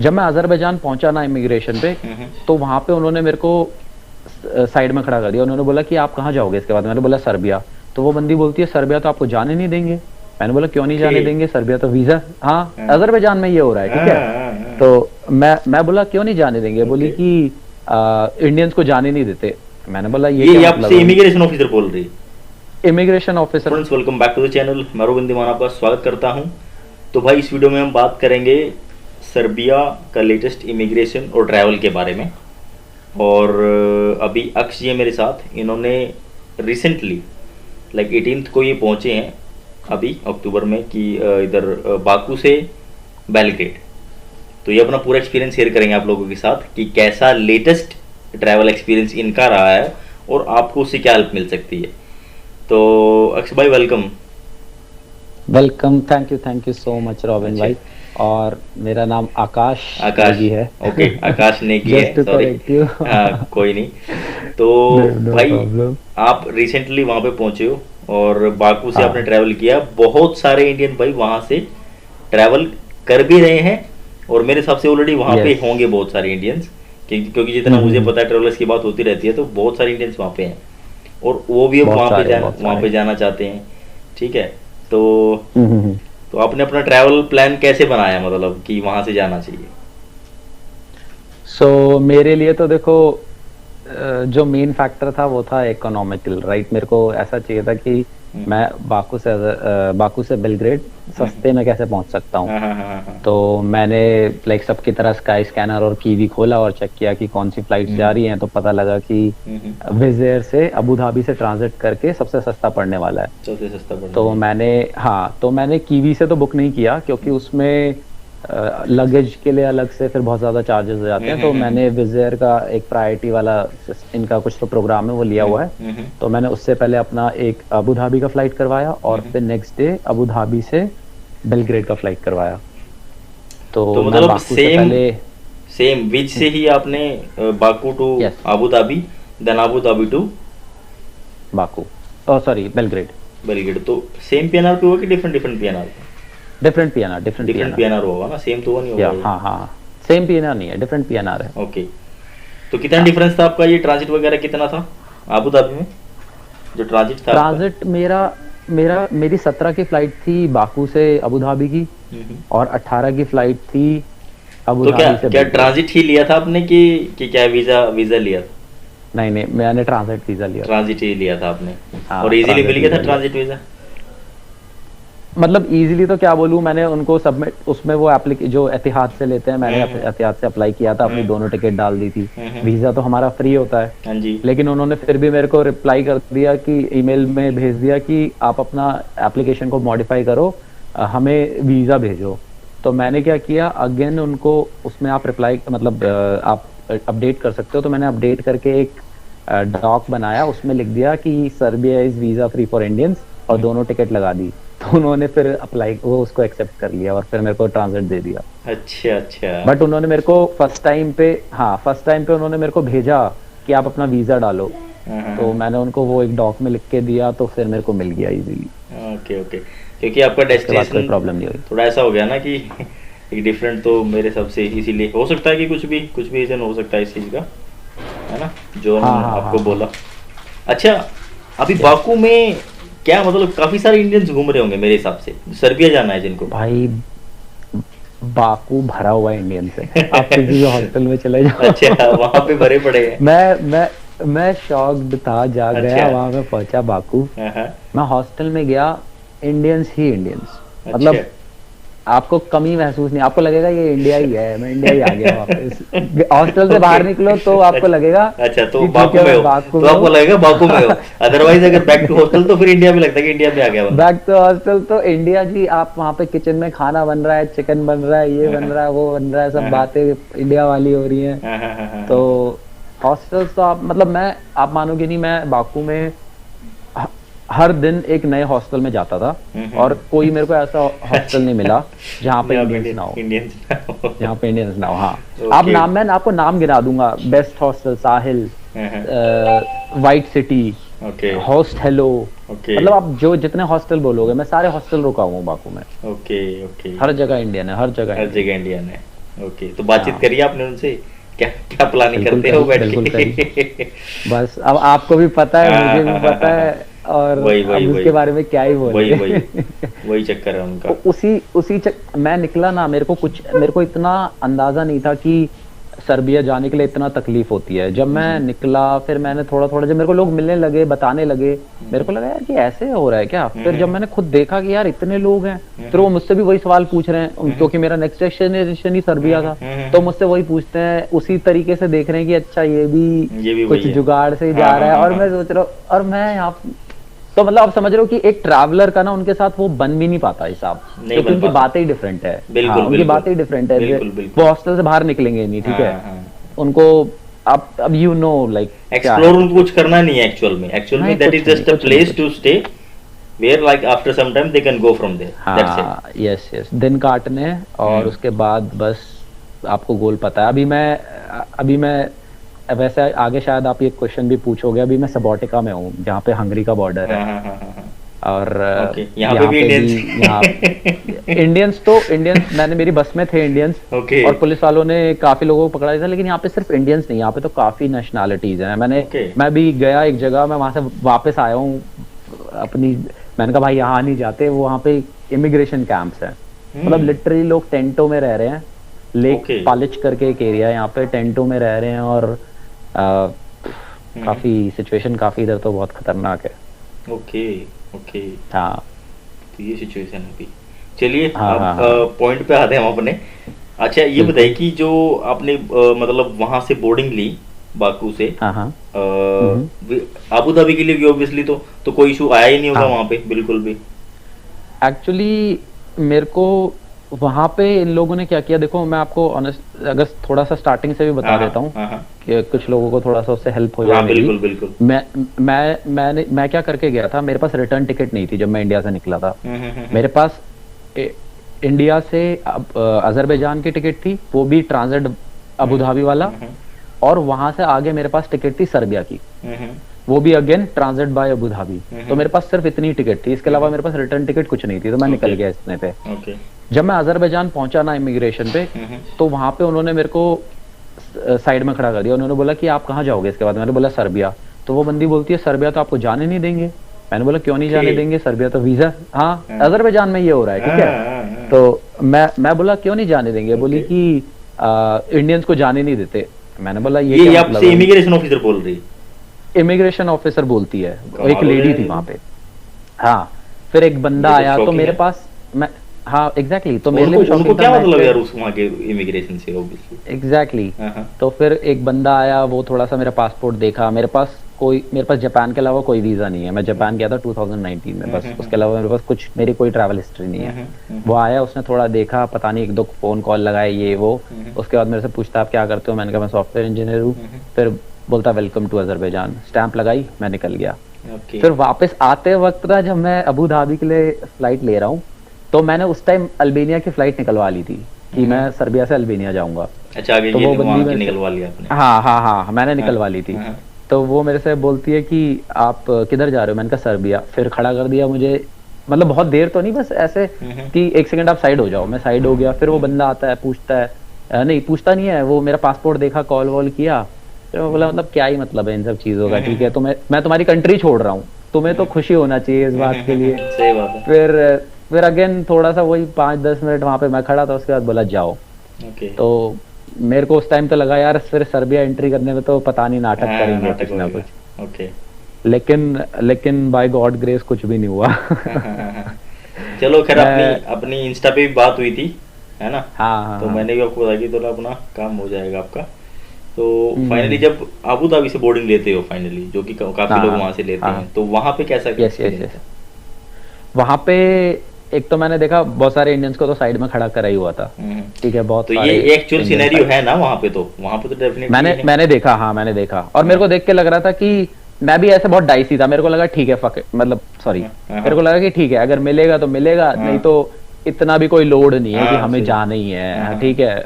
जब मैं अजरबैजान पहुंचा ना इमिग्रेशन पे, तो वहां पे उन्होंने मेरे को साइड में खड़ा कर दिया। उन्होंने बोला कि आप कहाँ जाओगे इसके बाद। मैंने बोला सर्बिया। तो वो बंदी बोलती है सर्बिया तो आपको जाने नहीं देंगे। मैंने बोला क्यों नहीं जाने देंगे, सर्बिया तो वीजा, हाँ अजरबैजान में ये हो रहा है, ठीक है। तो मैं बोला क्यों नहीं जाने देंगे, बोली कि इंडियंस को जाने नहीं देते। मैंने बोला ये क्या आपसे इमिग्रेशन ऑफिसर बोल रही? Immigration officer. Friends welcome back to the channel, मैं अरविंद मान आपका स्वागत करता हूं। तो भाई इस वीडियो में हम बात करेंगे सर्बिया का लेटेस्ट इमिग्रेशन और ट्रैवल के बारे में। और अभी अक्ष जी है मेरे साथ, इन्होंने रिसेंटली लाइक 18th को ये पहुंचे हैं अभी अक्टूबर में कि इधर बाकू से बेलग्रेड। तो ये अपना पूरा एक्सपीरियंस शेयर करेंगे आप लोगों के साथ कि कैसा लेटेस्ट ट्रैवल एक्सपीरियंस इनका रहा है और आपको उससे क्या हेल्प मिल सकती है। तो अक्ष भाई welcome. Welcome, thank you so much robin भाई। और मेरा नाम आकाश नेगी है। ओके आकाश नेगी है, सॉरी। कोई नहीं। तो भाई आप रिसेंटली वहां पे पहुंचे हो और बाकू से आपने ट्रैवल किया। बहुत सारे इंडियन भाई वहां से ट्रैवल कर भी रहे हैं और मेरे हिसाब से ऑलरेडी वहां पे होंगे बहुत सारे इंडियंस, क्योंकि जितना मुझे पता है ट्रैवलर्स की बात होती रहती है, तो बहुत सारे इंडियंस वहां पे हैं और वो भी अब वहां पे जाना चाहते हैं। ठीक है, तो आपने अपना ट्रैवल प्लान कैसे बनाया, मतलब कि वहां से जाना चाहिए? मेरे लिए तो देखो जो मेन फैक्टर था वो था इकोनॉमिकल, राइट। मेरे को ऐसा चाहिए था कि मैं बाकू से बेलग्रेड सस्ते में कैसे पहुंच सकता हूँ। तो मैंने लाइक सबकी तरह स्काई स्कैनर और कीवी खोला और चेक किया कि कौन सी फ्लाइट जा रही हैं। तो पता लगा कि विज़ एयर से अबू धाबी से ट्रांजिट करके सबसे सस्ता पड़ने वाला है। सबसे सस्ता पड़ने तो मैंने कीवी से तो बुक नहीं किया, क्योंकि उसमें लगेज के लिए अलग से फिर बहुत ज़्यादा चार्जेस हो जाते हैं। तो मैंने विज़ एयर का एक प्रायोरिटी वाला इनका कुछ तो प्रोग्राम है वो लिया हुआ है। तो मैंने उससे पहले अपना एक अबू धाबी का फ्लाइट करवाया और फिर नेक्स्ट डे अबू धाबी से बेलग्रेड का फ्लाइट करवाया। तो मतलब बाकू से पहले सेम विच से ही आपने Baku to Abu Dhabi, then Abu Dhabi to Baku, sorry Belgrade. तो सेम पीएनआर पे हुआ कि डिफरेंट पीएनआर? डिफरेंट पीएनआर होगा ना, सेम तो नहीं होगा। हाँ सेम पीएनआर नहीं है, डिफरेंट पीएनआर है। ओके, तो कितना डिफरेंस था आपका? ये ट्रांजिट वगैरह कितना था अबू धाबी में जो ट्रांजिट था? ट्रांजिट मेरी 17 की फ्लाइट थी बाकू से अबू धाबी की और 18 की फ्लाइट थी अबू धाबी से। क्या ट्रांजिट ही लिया था आपने कि क्या वीजा लिया था? नहीं, मैंने ट्रांजिट वीजा लिया। ट्रांजिट ही लिया था आपने। और इजीली मिल गया था ट्रांजिट वीजा? मतलब इजीली तो क्या बोलूं, मैंने उनको सबमिट, उसमें वो जो एतिहाद से लेते हैं, मैंने एतिहाद से अप्लाई किया था, अपनी दोनों टिकट डाल दी थी। वीजा तो हमारा फ्री होता है, लेकिन उन्होंने फिर भी मेरे को रिप्लाई कर दिया कि ईमेल में भेज दिया कि आप अपना एप्लीकेशन को मॉडिफाई करो, हमें वीजा भेजो। तो मैंने क्या किया, अगेन उनको उसमें आप रिप्लाई मतलब आप अपडेट कर सकते हो। तो मैंने अपडेट करके एक डॉक बनाया, उसमें लिख दिया कि Serbia is visa free for Indians और दोनों टिकट लगा दी। तो उन्होंने फिर अप्लाई, वो उसको एक्सेप्ट कर लिया और फिर मेरे को ट्रांजिट दे दिया। अच्छा। बट उन्होंने मेरे को फर्स्ट टाइम पे उन्होंने मेरे को भेजा कि आप अपना वीजा डालो। तो मैंने उनको वो एक डॉक में लिख के दिया, तो फिर मेरे को मिल गया इजीली। ओके, क्योंकि आपका डेस्टिनेशन प्रॉब्लम नहीं हुई। थोड़ा ऐसा हो गया ना कि एक डिफरेंट, तो मेरे हिसाब से इसीलिए हो सकता है कि कुछ भी रीजन हो सकता है इस चीज का, है ना, जो आपको बोला। अच्छा, अभी बाकू में क्या मतलब काफी सारे इंडियंस घूम रहे होंगे मेरे हिसाब से, सर्बिया जाना है जिनको। भाई बाकू भरा हुआ इंडियन से, आप किसी भी हॉस्टल में चले जाओ। अच्छा, वहाँ पे भरे पड़े हैं। मैं शॉक्ड था, गया वहां पे पहुंचा बाकू। मैं हॉस्टल में गया, इंडियंस ही इंडियंस। मतलब आपको कमी महसूस नहीं, आपको लगेगा ये इंडिया ही है, मैं इंडिया ही आ गया वापस। हॉस्टल से बाहर निकलो तो आपको लगेगा अच्छा, तो बाकू में हो, तो आपको लगेगा बाकू में हो। अदरवाइज अगर बैक टू हॉस्टल तो फिर इंडिया में लगता है कि इंडिया में आ गया। बैक टू हॉस्टल तो इंडिया जी, आप वहाँ पे किचन में खाना बन रहा है, चिकन बन रहा है, ये बन रहा है, वो बन रहा है, सब बातें इंडिया वाली हो रही हैं। तो हॉस्टल तो आप मानोगे नहीं, मैं बाकू में हर दिन एक नए हॉस्टल में जाता था और कोई मेरे को ऐसा हॉस्टल नहीं मिला जहाँ पे इंडियंस ना हो। हाँ, मैं आपको नाम गिना दूंगा। बेस्ट हॉस्टल साहिल, वाइट सिटी, होस्ट हेलो, मतलब आप जो जितने हॉस्टल बोलोगे, मैं सारे हॉस्टल रुका हूँ बाकू में। ओके, हर जगह इंडियन है, हर जगह इंडियन है। ओके, तो बातचीत हाँ करिए आपने उनसे, क्या क्या प्लानिंग बिल्कुल करते हो करी, बैठ बिल्कुल करी। के? बस अब आपको भी पता है, हाँ मुझे भी हाँ हाँ पता हाँ हाँ, है, और वही वही अब वही उसके बारे में क्या ही वही वही बोलेंगे। वही चक्कर है उनका। मैं निकला ना, मेरे को इतना अंदाजा नहीं था कि सर्बिया जाने के लिए इतना तकलीफ होती है। जब मैं हम्म, निकला, फिर मैंने थोड़ा थोड़ा, जब मेरे को लोग मिलने लगे, बताने लगे, मेरे हम्म, को लगा यार कि ऐसे हो रहा है क्या। फिर जब हम्म, मैंने खुद देखा कि यार इतने लोग हैं, फिर हम्म, वो मुझसे भी वही सवाल पूछ रहे हैं, हम्म, क्योंकि मेरा नेक्स्ट डेस्टिनेशन ही सर्बिया था। तो हम्म, मुझसे वही पूछते हैं, उसी तरीके से देख रहे हैं कि अच्छा ये भी ये भी कुछ वही है। जुगाड़ से ही हाँ जा हाँ रहा है। हाँ और हाँ, मैं सोच रहा हूँ, और मैं यहाँ, तो मतलब आप समझ रहे हो कि एक ट्रैवलर का ना उनके साथ वो बन भी नहीं पाता हिसाब, नहीं क्योंकि बन उनकी पाता। बातें ही डिफरेंट है। हाँ, बिल्कुल उनकी बिल्कुल बातें ही डिफरेंट है। बिल्कुल वो बिल्कुल। हॉस्टल से बाहर निकलेंगे नहीं, ठीक है। हाँ हाँ, उनको, अब यू नो लाइक क्या है एक्सप्लोर उनको कुछ सिचुएशन। करना नहीं है एक्चुअल में। एक्चुअल में नहीं, दैट इज कुछ नहीं, जस्ट अ कुछ नहीं, प्लेस कुछ टू नहीं। Stay, where like after some time they can go from there, that's it. हाँ, यस यस, दिन काटने, और हम्म, उसके बाद बस आपको गोल पता है। अभी मैं वैसे आगे शायद आप ये क्वेश्चन भी पूछोगे। अभी मैं सबॉटिका में हूँ, जहाँ पे हंगरी का बॉर्डर हाँ है। हाँ हाँ हाँ हाँ, और ओके, यहाँ पे यहाँ भी पे भी, इंडियंस। यहाँ इंडियंस, मैंने, मेरी बस में थे इंडियंस, ओके और पुलिस वालों ने काफी लोगों को पकड़ा था। लेकिन यहाँ पे सिर्फ इंडियंस नहीं, यहाँ पे तो काफी नेशनैलिटीज हैं। ओके। मैं भी गया एक जगह, मैं वहां से वापस आया हूँ अपनी, मैंने कहा भाई यहाँ नहीं जाते, वो वहाँ पे इमिग्रेशन कैंप्स हैं। मतलब हम्म, लिटरली लोग टेंटों में रह रहे हैं। Lake okay. पालिच करके एक एरिया है, यहाँ पे टेंटों में रह रहे हैं। और आ, हम्म, काफी सिचुएशन, काफी इधर तो बहुत खतरनाक है। Okay okay. हाँ तो ये सिचुएशन है अभी। चलिए हाँ अब हाँ हाँ, पॉइंट पे आते हैं हम अपने। अच्छा ये बताइए बिल्कुल। कि जो आपने मतलब वहां से बोर्डिंग ली बाकू से, हाँ हाँ। अबू धाबी के लिए भी ऑब्वियसली, तो कोई इशू आया ही नहीं होगा हाँ, वहां पे बिल्कुल भी। एक्चुअली मेरे को वहां पे इन लोगों ने क्या किया, देखो मैं आपको ऑनेस्ट अगर थोड़ा सा स्टार्टिंग से भी हाँ बता हाँ देता हूँ, हाँ हाँ कि कुछ लोगों को थोड़ा सा उससे हेल्प हो जाए हाँ, मेरी। बिल्कुल बिल्कुल। मैं क्या करके गया था, मेरे पास रिटर्न टिकट नहीं थी जब मैं इंडिया से निकला था। हम्म। मेरे पास इंडिया से अजरबैजान की टिकट थी, वो भी ट्रांजिट अबू धाबी वाला। हम्म और वहां से आगे मेरे पास टिकट थी सर्बिया की, हम्म वो भी again transit by Abu Dhabi. तो हम्म, मेरे पास सिर्फ इतनी टिकट थी, इसके अलावा मेरे पास रिटर्न टिकट कुछ नहीं थी। तो मैं निकल ओके गया इतने पे। ओके। जब मैं अजरबैजान पहुंचा ना इमिग्रेशन पे, हम्म तो वहां पे उन्होंने मेरे को साइड में खड़ा कर दिया। उन्होंने बोला कि आप कहाँ जाओगे इसके बाद। मैंने बोला सर्बिया। तो वो बंदी बोलती है सर्बिया तो आपको जाने नहीं देंगे। मैंने बोला क्यों नहीं ओके। जाने देंगे, सर्बिया तो वीजा, हाँ हाँ अजरबैजान में ये हो रहा है, ठीक हाँ है। हाँ हाँ, तो मैं बोला क्यों नहीं जाने देंगे। बोली ओके। कि इंडियंस को जाने नहीं देते। मैंने बोला ये ये क्या मतलब आपसे है। इमिग्रेशन ऑफिसर बोल रही? इमिग्रेशन ऑफिसर बोलती है, वो एक कमाल हो गया लेडी यार थी ये वहां तो। पे। हाँ, फिर एक बंदा ये तो आया तो शॉकिंग मेरे है। पास, मैं, हाँ एग्जैक्टली, तो मेरे लिए उनको भी उनको शॉकिंग था। क्या मैं मतलब फिर यार उस वहाँ के इमिग्रेशन से ऑब्वियसली। एग्जैक्टली हाँ हाँ तो फिर एक बंदा आया, वो थोड़ा सा मेरा पासपोर्ट देखा। मेरे पास जापान के अलावा कोई वीजा नहीं है। मैं जापान गया था 2019 में, बस उसके अलावा मेरे पास कुछ, मेरी कोई ट्रैवल हिस्ट्री नहीं है। वो आया, उसने थोड़ा देखा, पता नहीं एक दो फोन कॉल लगाए ये वो। उसके बाद मेरे से पूछता आप क्या करते हो। मैंने कहा मैं सॉफ्टवेयर इंजीनियर हूँ। फिर बोलता वेलकम टू अजरबैजान, स्टैंप लगाई, मैं निकल गया। ओके। फिर वापस आते वक्त ना, जब मैं अबू धाबी के लिए फ्लाइट ले रहा हूँ, तो मैंने उस टाइम अल्बानिया की फ्लाइट निकलवा ली थी कि मैं सर्बिया से अल्बानिया जाऊंगा। अच्छा आगे तो ये वो बंदी वहाँ की मेरे से, निकलवा लिया आपने? हाँ हाँ हाँ, मैंने हाँ निकलवा ली थी। हाँ तो वो मेरे से बोलती है कि आप किधर जा रहे हो। मैंने कहा सर्बिया। फिर खड़ा कर दिया मुझे, मतलब बहुत देर तो नहीं, बस ऐसे कि एक सेकंड आप साइड हो जाओ। मैं साइड हो गया। फिर वो बंदा आता है, पूछता है, नहीं पूछता नहीं है, वो मेरा पासपोर्ट देखा, कॉल वॉल किया। फिर मैं बोला मतलब क्या ही मतलब है इन सब चीजों का, ठीक है। तो मैं तुम्हारी कंट्री छोड़ रहा हूँ, तुम्हें तो खुशी होना चाहिए इस बात के लिए। सही बात है। फिर अगेन थोड़ा सा वही 5-10 मिनट वहां पे मैं खड़ा था। उसके बाद बोला जाओ। ओके। तो मेरे को उस टाइम तो लगा यार फिर सर्बिया एंट्री करने में तो पता नहीं नाटक हाँ करेंगे नाटक कुछ ना होगा। कुछ। ओके। लेकिन बाय गॉड ग्रेस कुछ भी नहीं हुआ। चलो खैर, अपनी मैं, अपनी इंस्टा पे भी बात हुई थी, है ना? हाँ हाँ तो हाँ। मैंने भी आपको बताया कि थोड़ा अपना काम हो जाएगा आपका। तो फाइनली हम्म, जब अबू धाबी से बोर्डिंग लेते हो फाइनली, जो कि काफी हाँ लोग हाँ वहां से लेते हाँ, हैं, तो वहां पे कैसा यस यस एक्सपीरियंस यस। था? वहां पे एक तो मैंने देखा बहुत सारे इंडियंस को तो साइड में खड़ा करा ही हुआ था, हम्म। ठीक है, बहुत तो ये सारे एक्चुअल इंडियन सिनेरियो साइड। है ना वहां पे तो डेफिनेटली मैंने है। मैंने देखा, हाँ मैंने देखा, और मेरे हाँ को देख के लग रहा था कि मैं भी ऐसे बहुत डाइसी था। मेरे को लगा ठीक है फक, मतलब सॉरी, हाँ मेरे को लगा कि ठीक है अगर मिलेगा तो मिलेगा, नहीं हाँ तो इतना भी कोई लोड नहीं है कि हाँ, हमें सही। जाना ही है, हाँ ठीक है,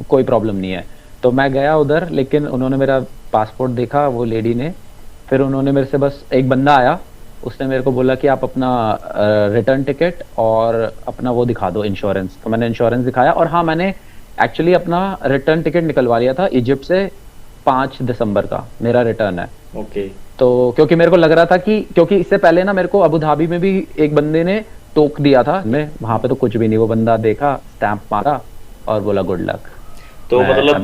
कोई प्रॉब्लम नहीं है। तो मैं गया उधर, लेकिन उन्होंने मेरा पासपोर्ट देखा, वो लेडी ने। फिर उन्होंने मेरे से, बस एक बंदा आया, उसने मेरे को बोला कि आप अपना रिटर्न टिकट और अपना वो दिखा दो, इंश्योरेंस। तो मैंने इंश्योरेंस दिखाया, और हाँ मैंने एक्चुअली अपना रिटर्न टिकट निकलवा लिया था इजिप्ट से, 5 दिसंबर का मेरा रिटर्न है। ओके। तो क्योंकि मेरे को लग रहा था कि क्योंकि इससे पहले ना मेरे को अबू धाबी में भी एक बंदे ने टोक दिया था, मैं वहां पे तो कुछ भी नहीं, वो बंदा देखा, स्टैंप मारा और बोला गुड लक। तो मतलब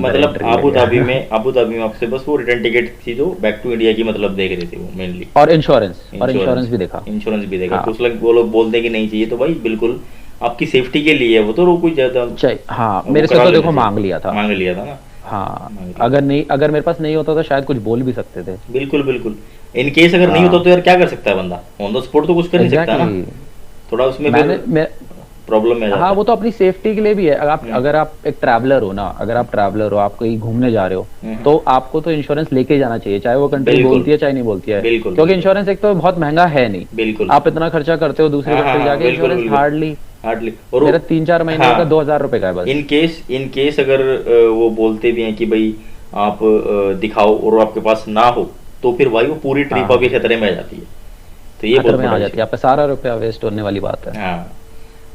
अबू धाबी में आपसे बस वो रिटर्न टिकट थी जो बैक टू इंडिया की मतलब देख रहे थे वो मेनली, और इंश्योरेंस भी देखा। इंश्योरेंस भी देखा। हाँ। कुछ लोग वो लोग बोलते कि नहीं चाहिए, तो भाई बिल्कुल आपकी सेफ्टी के लिए है वो, तो वो कोई ज्यादा चाहिए। हाँ, मेरे से तो देखो मांग लिया था ना। हाँ, अगर मेरे पास नहीं होता तो शायद कुछ बोल भी सकते थे। बिल्कुल बिल्कुल। इन केस अगर नहीं होता तो यार क्या कर सकता है बंदा, ऑन द स्पॉट तो कुछ कर नहीं सकता ना, थोड़ा उसमें प्रॉब्लम है। हाँ, वो तो अपनी सेफ्टी के लिए भी है। अगर आप एक ट्रैवलर हो ना, आप कहीं घूमने जा रहे हो तो आपको तो इंश्योरेंस लेके जाना चाहिए, चाहे वो कंट्री बोलती है चाहे नहीं बोलती है, क्योंकि इंश्योरेंस एक तो बहुत महंगा है नहीं। बिल्कुल। आप इतना खर्चा करते हो दूसरी कंट्री जाके, इंश्योरेंस हार्डली और मेरा 3-4 महीने का 2000 रुपए का है बस। इन केस अगर वो बोलते भी हैं कि भाई आप दिखाओ और आपके पास ना हो, तो फिर भाई वो पूरी ट्रिप आपके खतरे में आ जाती है। तो ये खतरे में आ जाती है, आपका सारा रुपया वेस्ट होने वाली बात है। हाँ,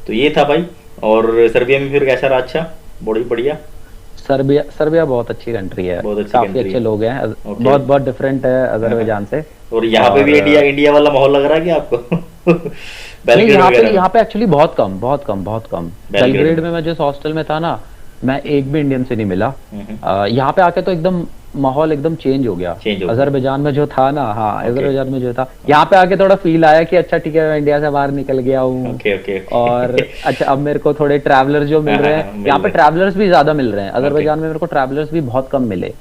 तो ये था भाई। और सर्बिया में फिर कैसा रहा? अच्छा, बड़ी बढ़िया। सर्बिया बहुत अच्छी कंट्री है, काफी अच्छे लोग हैं, बहुत डिफरेंट है अजरबैजान से। और यहाँ पे भी इंडिया वाला माहौल लग रहा है कि आपको? यहाँ पे एक्चुअली बहुत कम। बेलग्रेड में मैं जिस हॉस्टल में था ना, मैं एक भी इंडियन से नहीं मिला। यहाँ पे आके तो एकदम माहौल एकदम चेंज हो गया। अजरबैजान में जो था ना, हाँ अजरबैजान में जो था, यहाँ पे आके थोड़ा फील आया कि अच्छा ठीक है, मैं इंडिया से बाहर निकल गया हूँ। और अच्छा, अब मेरे को थोड़े ट्रैवलर जो मिल रहे हैं, यहाँ पे ट्रैवलर्स भी ज्यादा मिल रहे हैं। अजरबैजान में मेरे को ट्रैवलर्स भी बहुत कम मिले।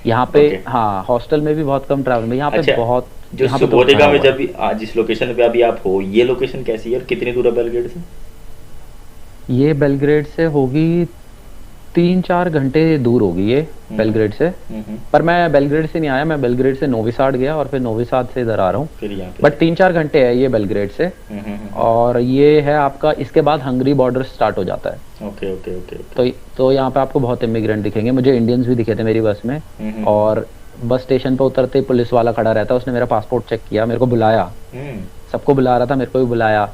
यहाँ पे हाँ, हॉस्टल में भी बहुत कम ट्रैवल में, यहाँ पे बहुत। जो सुबोधिका में जब जिस लोकेशन पे अभी आप हो, ये लोकेशन कैसी है और कितनी दूर है बेलग्रेड से? ये बेलग्रेड से होगी 3-4 घंटे दूर होगी ये बेलग्रेड से। पर मैं बेलग्रेड से नहीं आया, मैं बेलग्रेड से नोवी साड गया और फिर नोवी साड से इधर आ रहा हूँ। बट 3-4 घंटे है ये बेलग्रेड से। और ये है आपका, इसके बाद हंगरी बॉर्डर स्टार्ट हो जाता है। ओके। तो यहाँ पे आपको बहुत इमिग्रेंट दिखेंगे, मुझे इंडियंस भी दिखे थे मेरी बस में। और बस स्टेशन पे उतरते ही पुलिस वाला खड़ा रहता है, उसने मेरा पासपोर्ट चेक किया, मेरे को बुलाया, सबको बुला रहा था, मेरे को भी बुलाया।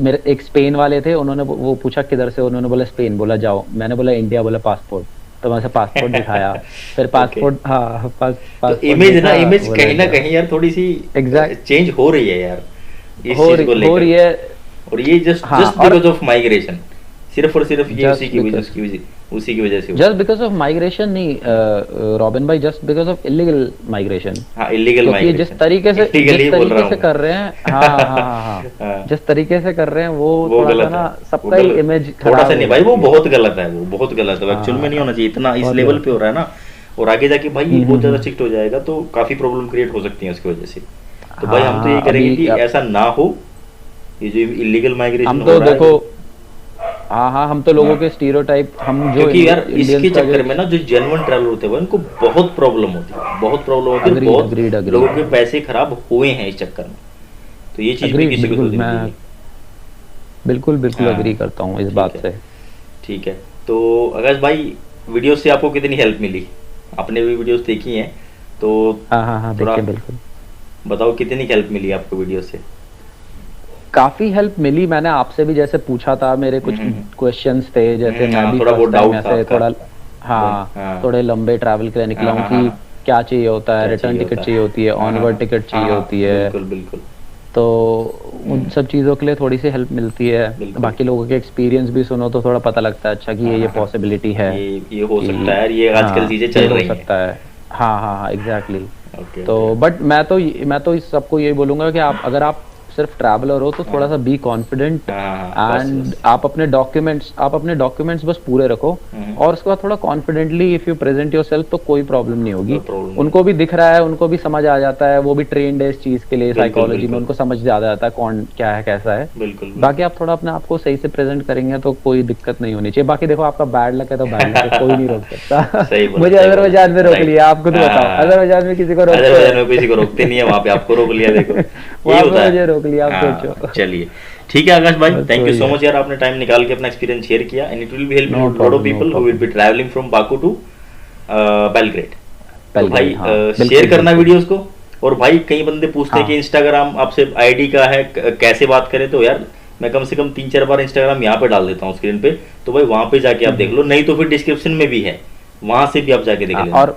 मेरे एक स्पेन वाले थे, उन्होंने वो पूछा किधर से, उन्होंने बोला स्पेन, बोला जाओ, मैंने बोला इंडिया, बोला पासपोर्ट, तो मैं पासपोर्ट दिखाया। फिर पासपोर्ट हाँ, पासपोर्ट इमेज कहीं ना कहीं यार थोड़ी सी चेंज हो रही है यार, हो रही है। और ये जस्ट बिकॉज ऑफ माइग्रेशन, सिर्फ और सिर्फ ये उसी की वजह से। जस्ट बिकॉज ऑफ माइग्रेशन नहीं रॉबिन भाई, just because of illegal migration. हाँ, इलीगल माइग्रेशन। जिस तरीके से कर रहे हैं, हाँ, जिस तरीके से कर रहे हैं वो थोड़ा सा ना सबका इमेज थोड़ा सा नहीं भाई, वो बहुत गलत है, वो बहुत गलत है, एक्चुअल में नहीं होना चाहिए, इतना इस लेवल पे हो रहा है ना। और आगे जाके भाई बहुत ज्यादा स्ट्रिक्ट हो जाएगा तो काफी प्रॉब्लम क्रिएट हो सकती है उसकी वजह से। तो भाई हम तो ये करेंगे कि ऐसा ना हो, ये जो इलीगल माइग्रेशन हो रहा है। हाँ, हम तो लोगों के स्टीरियोटाइप, हम जो क्योंकि यार इसके चक्कर में ना जो जेन्युइन ट्रैवलर होते हैं उनको बहुत प्रॉब्लम होती है, बहुत लोगों के पैसे खराब हुए हैं इस चक्कर में। तो ये चीज भी किसी को सोचनी चाहिए। बिल्कुल एग्री करता हूँ इस बात से। ठीक है, तो आकाश भाई वीडियो से आपको कितनी हेल्प मिली? आपने भी वीडियोस देखी हैं तो हाँ, बिल्कुल बताओ कितनी हेल्प मिली आपको वीडियो से? काफी हेल्प मिली, मैंने आपसे भी जैसे पूछा था, मेरे कुछ क्वेश्चंस थे, जैसे मैं भी थोड़े लंबे ट्रैवल के लिए निकला हूँ कि क्या चाहिए होता है, रिटर्न टिकट चाहिए होती है, ऑनवर्ड टिकट चाहिए होती है। बिल्कुल। तो उन सब चीजों के लिए थोड़ी सी हेल्प मिलती है। बाकी लोगों के एक्सपीरियंस भी सुनो तो थोड़ा पता लगता है, अच्छा कि ये पॉसिबिलिटी है, ये हो सकता है, ये आजकल चीजें चल रही हैं, हो सकता है। हाँ, एग्जैक्टली। तो बट मैं तो इस सबको यही बोलूंगा कि अगर आप सिर्फ ट्रैवलर हो तो थोड़ा सा बी कॉन्फिडेंट एंड आप अपने डॉक्यूमेंट्स बस पूरे रखो, और उसके बाद थोड़ा confidently if you present yourself तो कोई प्रॉब्लम नहीं होगी। उनको भी दिख रहा है, उनको भी समझ आ जाता है, वो भी ट्रेंड है इस चीज के लिए, साइकोलॉजी में उनको समझ आ जाता है कौन क्या है कैसा है। बाकी आप थोड़ा अपने आप को सही से प्रेजेंट करेंगे तो कोई दिक्कत नहीं होनी चाहिए। बाकी देखो आपका बैड लक है तो बैड लक है, कोई नहीं रोक सकता। मुझे अजरबैजान में रोक लिया, आपको तो बताओ, अजरबैजान में किसी को रोकते नहीं है, वहाँ पे आपको रोक लिया, देखो मुझे रोक लिया, आप सोचो। चलिए ठीक है आकाश भाई, थैंक यू सो मच यार, आपने टाइम निकाल के अपना एक्सपीरियंस शेयर किया, and it will be help lot of people who will be travelling from Baku to Belgrade. तो भाई शेयर करना वीडियोस को। और भाई कई बंदे पूछते हैं कि इंस्टाग्राम आपसे आईडी का है, कैसे बात करें, तो यार मैं कम से कम 3-4 बार इंस्टाग्राम यहाँ पे डाल देता हूँ स्क्रीन पे, तो भाई वहाँ पे जाके आप देख लो, नहीं तो फिर डिस्क्रिप्शन में भी है, वहाँ से भी आप जाके देख लेना।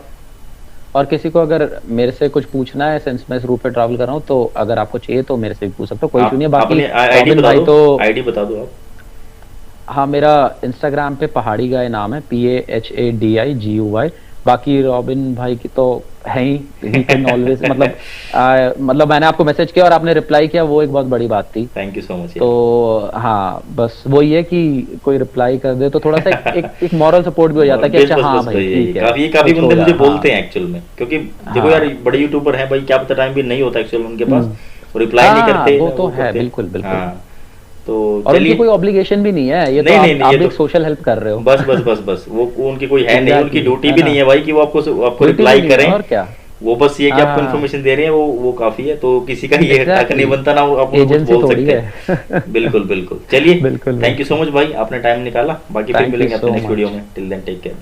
और किसी को अगर मेरे से कुछ पूछना है, सिंस मैं इस रूट पे ट्रैवल कर रहा हूँ, तो अगर आपको चाहिए तो मेरे से भी पूछ सकते हो, कोई इशू नहीं है। बाकी आईडी बता दो आप। हाँ, मेरा इंस्टाग्राम पे पहाड़ी गाय नाम है, PAHADIGUY। बाकी रॉबिन भाई की तो है ही कैन ऑलवेज मतलब मैंने आपको मैसेज किया और आपने रिप्लाई किया, वो एक बहुत बड़ी बात थी। Thank you so much. तो हाँ, बस वही है कि कोई रिप्लाई कर दे तो थोड़ा सा एक मॉरल सपोर्ट भी हो जाता है कि अच्छा हाँ भाई ठीक है। काफी बंदे मुझे बोलते हैं एक्चुअल में, क्योंकि देखो यार बड़े यूट्यूबर हैं भाई, क्या पता टाइम भी नहीं होता एक्चुअल उनके पास, रिप्लाई नहीं करते। वो तो है, बिल्कुल बिल्कुल। तो और उनकी कोई ऑब्लिगेशन भी नहीं है, ये तो आप एक सोशल हेल्प कर रहे हो। बस वो उनकी कोई है नहीं, उनकी ड्यूटी भी नहीं है भाई कि वो आपको रिप्लाई करें, और क्या, वो बस ये कि आपको इन्फॉर्मेशन दे रहे हैं, वो काफी है। तो किसी का ये हक नहीं बनता ना आप कुछ बोल सकते हैं। बिल्कुल चलिए, थैंक यू सो मच भाई, आपने टाइम निकाला। बाकी फिर मिलेंगे अपने नेक्स्ट वीडियो में। Till then take care.